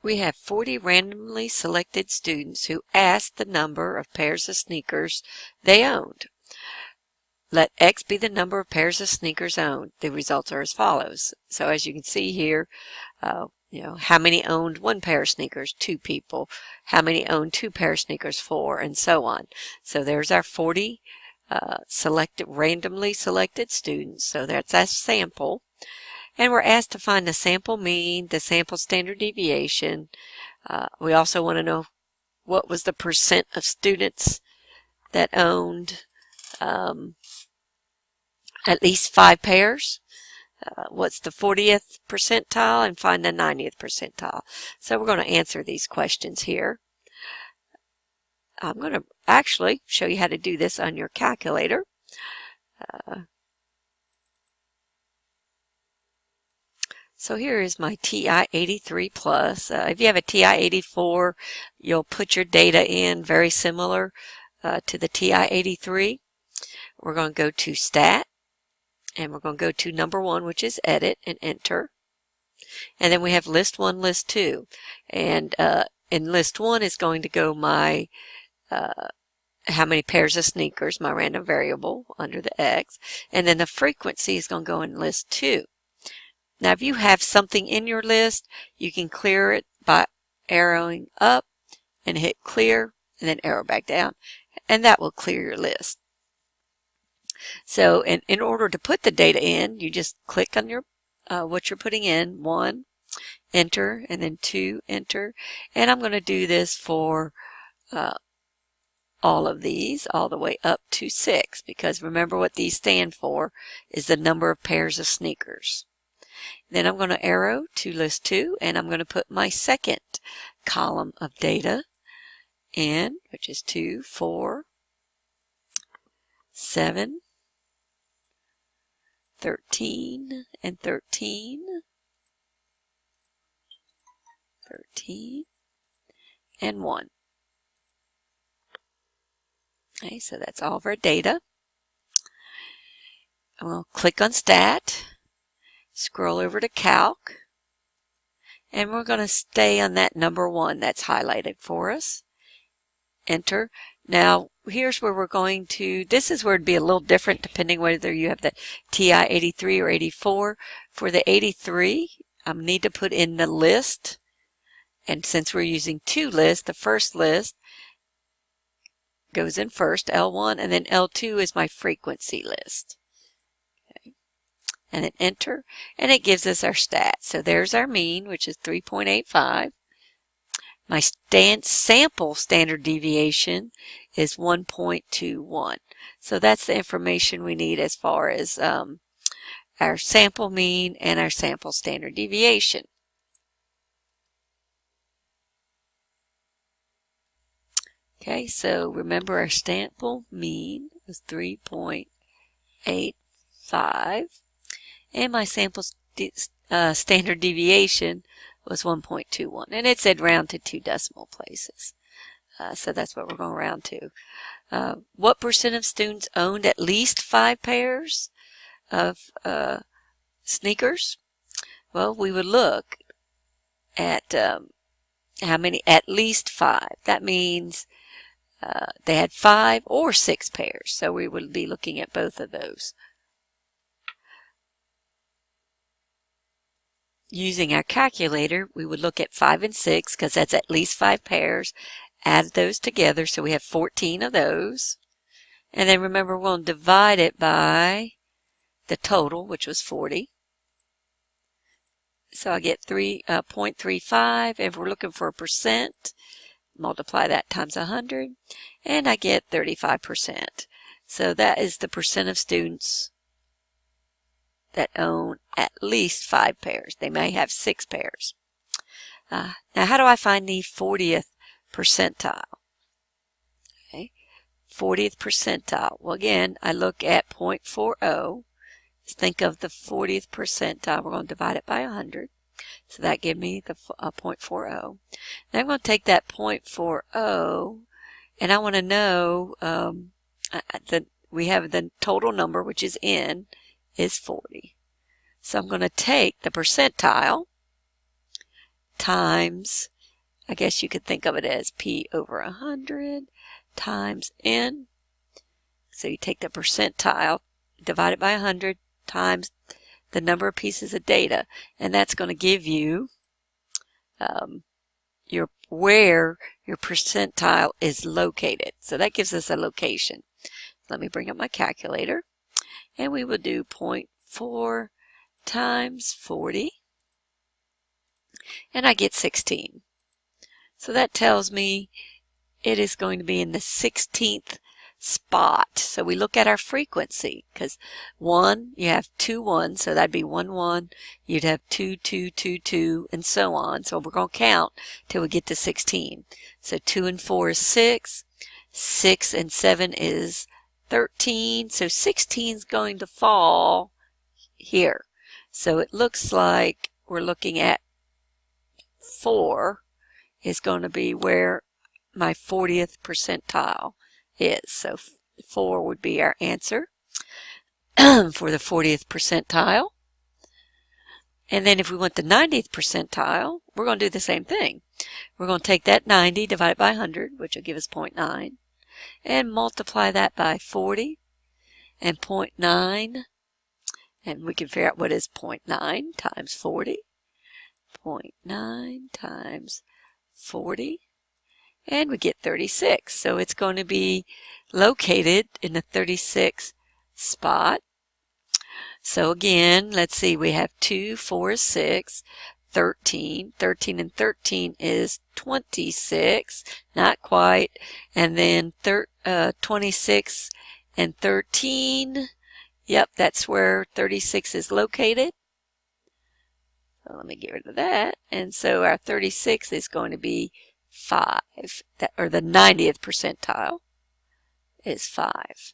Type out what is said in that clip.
We have 40 randomly selected students who asked the number of pairs of sneakers they owned. Let X be the number of pairs of sneakers owned. The results are as follows. So as you can see here, how many owned one pair of sneakers? 2 people. How many owned 2 pair of sneakers? 4, and so on. So there's our 40 randomly selected students. So that's our sample. And we're asked to find the sample mean, the sample standard deviation. We also want to know what was the percent of students that owned at least 5 pairs. What's the 40th percentile, and find the 90th percentile. So we're going to answer these questions here. I'm going to actually show you how to do this on your calculator. So here is my TI-83 plus. If you have a TI-84, you'll put your data in very similar to the TI-83. We're going to go to Stat, and we're going to go to number 1, which is Edit, and Enter. And then we have List 1, List 2. And in List 1 is going to go my how many pairs of sneakers, my random variable under the X. And then the frequency is going to go in List 2. Now, if you have something in your list, you can clear it by arrowing up and hit clear and then arrow back down, and that will clear your list. So in order to put the data in, you just click on your what you're putting in. 1, enter, and then 2, enter. And I'm going to do this for all of these all the way up to 6, because remember what these stand for is the number of pairs of sneakers. Then I'm going to arrow to List 2, and I'm going to put my second column of data in, which is 2, 4, 7, 13, and 13, 13, and 1. Okay, so that's all of our data. We'll click on Stat, scroll over to Calc, and we're going to stay on that number 1 that's highlighted for us. Enter. Now, here's where we're going to, this is where it'd be a little different depending whether you have the TI-83 or 84. For the 83, I need to put in the list, and since we're using 2 lists, the first list goes in first, L1, and then L2 is my frequency list. Okay. And then enter, and it gives us our stats. So there's our mean, which is 3.85. My sample standard deviation is 1.21. So that's the information we need as far as our sample mean and our sample standard deviation. Okay, so remember our sample mean was 3.85, and my sample standard deviation was 1.21, and it said round to 2 decimal places. So that's what we're going to round to. What percent of students owned at least 5 pairs of sneakers? Well, we would look at how many at least 5. That means they had 5 or 6 pairs. So we would be looking at both of those. Using our calculator, we would look at 5 and 6 because that's at least 5 pairs. Add those together, so we have 14 of those. And then remember, we're going to divide it by the total, which was 40. So I get 3.35. If we're looking for a percent, multiply that times 100, and I get 35%. So that is the percent of students that own at least 5 pairs. They may have 6 pairs. Now, how do I find the 40th percentile? Okay, 40th percentile. Well, again, I look at 0.40. Think of the 40th percentile. We're going to divide it by 100. So that gives me the 0.40. Now I'm going to take that 0.40, and I want to know that we have the total number, which is n, is 40. So I'm going to take the percentile times, I guess you could think of it as P over 100 times N. So you take the percentile, divide it by 100 times the number of pieces of data, and that's going to give you where your percentile is located. So that gives us a location. Let me bring up my calculator, and we will do 0.4 times 40, and I get 16. So that tells me it is going to be in the 16th spot. So we look at our frequency, because 1, you have 2 1s, so that'd be 1 1. You'd have 2 2 2 2, and so on. So we're going to count till we get to 16. So 2 and 4 is 6. 6 and 7 is 13. So 16 is going to fall here. So it looks like we're looking at 4 is going to be where my 40th percentile is. So 4 would be our answer for the 40th percentile. And then if we want the 90th percentile, we're going to do the same thing. We're going to take that 90 divided by 100, which will give us 0.9, and multiply that by 40 and 0.9, and we can figure out what is 0.9 times 40. 0.9 times 40, and we get 36. So it's going to be located in the 36th spot. So again, let's see, we have 2, 4 is 6, 13. 13 and 13 is 26, not quite. And then 26 and 13, yep, that's where 36 is located. So let me get rid of that. And so our 36 is going to be 5, or the 90th percentile is 5.